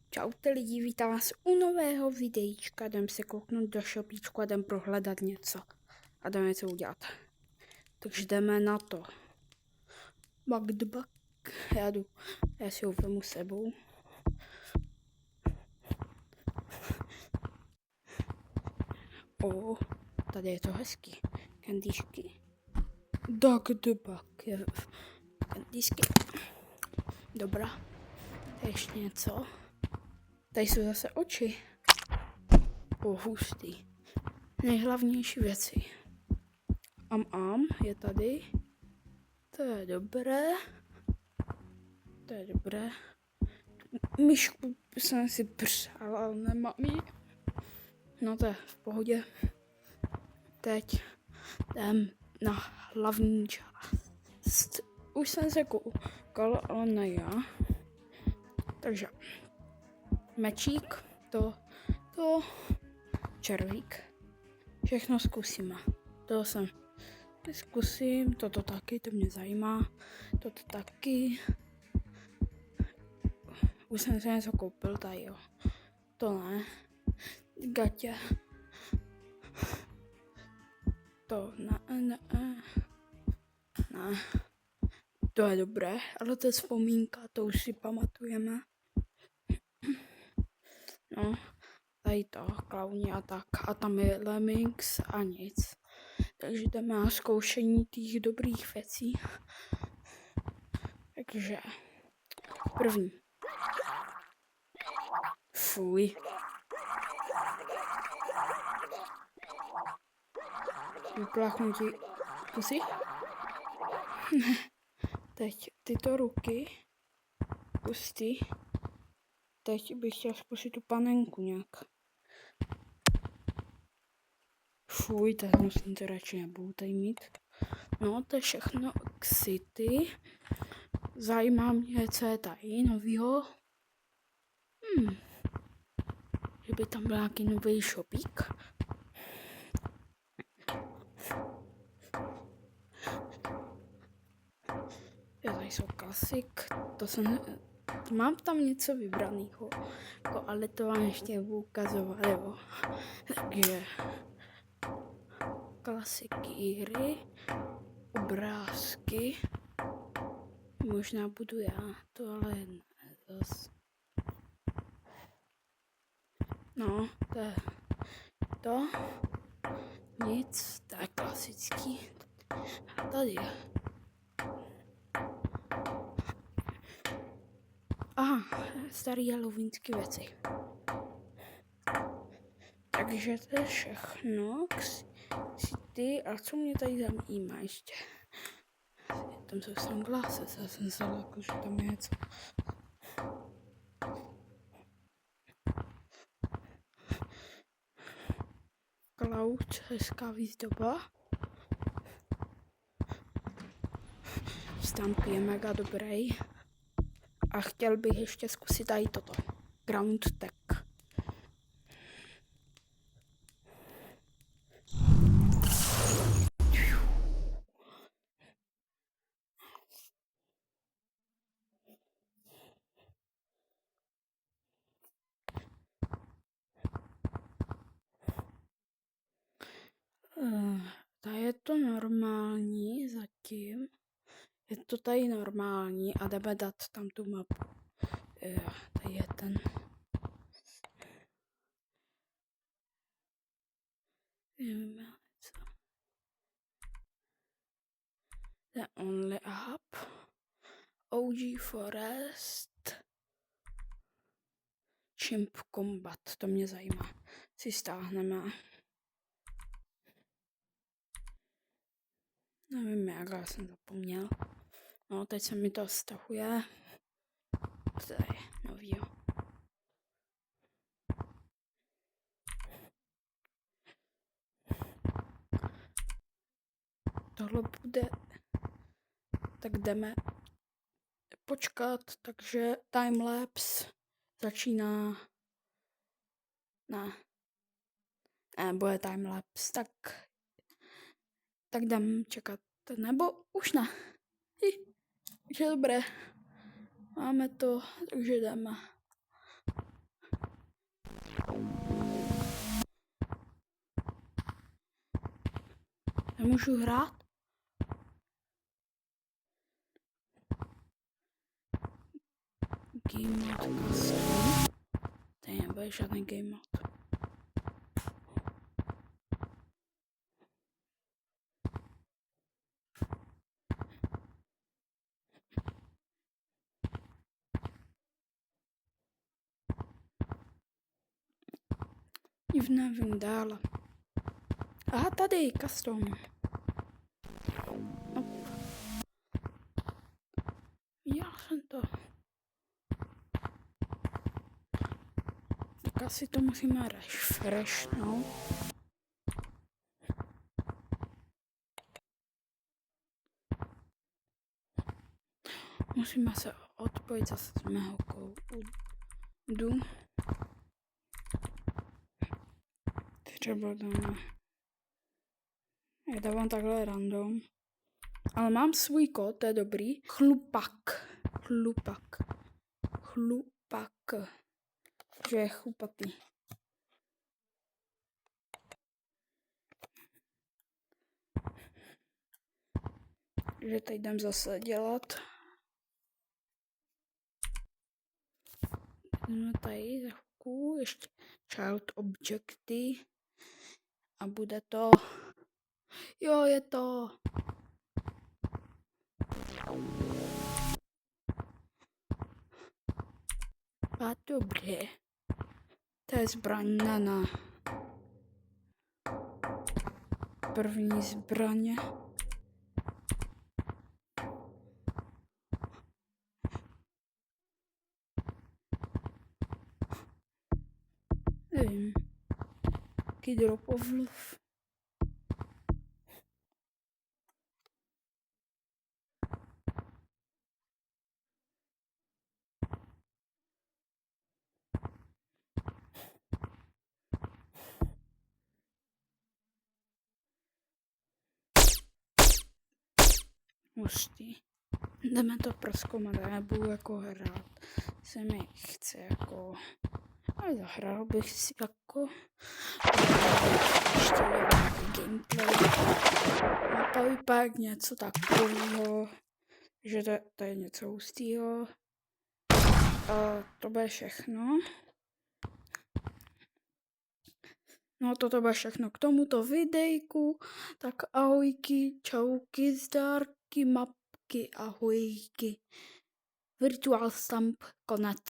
Čaute lidi, vítám vás u nového videjčka, jdem se kouknout do shopíčku a jdem prohledat něco a jdem něco udělat. Takže jdeme na to. Bak, já si ho vemu sebou. Tady je to hezký. Kandýšky. Bak je kandýšky. Dobrá. Tady ještě něco. Tady jsou zase oči. Hustý. Nejhlavnější věci. Je tady. To je dobré. Myšku jsem si přál, ale nemám ji. No to je v pohodě. Teď jdem na hlavní část. Už jsem se koukal, ale ne já. Takže mečík, to, červík. Všechno zkusíme. To jsem zkusím, toto taky, to mě zajímá. Toto taky. Už jsem se něco koupil tady, jo. To ne. Gatě. To ne. To je dobré, ale to je vzpomínka, to už si pamatujeme. No, tady to, klauni a tak. A tam je Lemmings a nic. Takže jdeme na zkoušení těch dobrých věcí. Takže první. Fuj. Vypláchnu ti pusy. Teď tyto ruky pustí. Teď bych chtěl zkusit tu panenku nějak. Fuj, tak musím to radši nebudu tady mít. No, to je všechno k City. Zajímá mě, co je tady novýho. Že by tam byl nějaký nový shopík. Tady jsou klasik. Mám tam něco vybraného, ale to vám ještě budu ukazovat, jo. Takže klasiky hry, obrázky. Možná budu já, to ale ne, zas. No, to je to. Nic, to je klasický. A tady je. Starý halloweenský věci. Takže to je všechno. City, a co mě tady zajímá ještě? Tam jsou sunglasses, já jsem se lekl, že tam je něco. Cloud, hezká výzdoba. Stamp je mega dobrý. A chtěl bych ještě zkusit tady toto. Ground Tech. Tady je to normální zatím. Je to tady normální a jdeme dát tam tu mapu. Tady je ten. The Only Up. OG Forest. Chimp Combat, to mě zajímá. Si stáhneme. Nevím, jak já jsem zapomněl. No, teď se mi to stahuje. To je nový. Tohle bude. Tak jdeme počkat, takže timelapse začíná. Ne, bude timelapse, tak jdem čekat, nebo už ne. Takže dobré, máme to, takže jdeme. Nemůžu hrát? Game mode custom. Tady nebude žádný game mode. Nevím dále. Aha, tady, custom. Já jsem to. Tak asi to musíme refreshnout. Musíme se odpojit zase z mého kódu. Třeba dáme. Já dávám takhle random. Ale mám svůj kód, to je dobrý. Chlupak. Že je chlupatý. Takže teď jdem zase dělat. Jdeme tady za chvilku ještě child objecty. A bude to. Jo, je to. A dobré. To je zbraň na první zbraně. Nevím. Jaký drop of love. Hustý. Jdeme to prozkoumat, já nebudu jako hrát. Se mi chce jako. Ale zahrál bych si jako. Ještě gameplay. Mapa vypadá jak něco takového. Že to je něco hustýho. A to bude všechno. No toto bude všechno k tomuto videjku. Tak ahojky, čauky, zdárky, mapky, ahojky. Virtual Stamp, konec.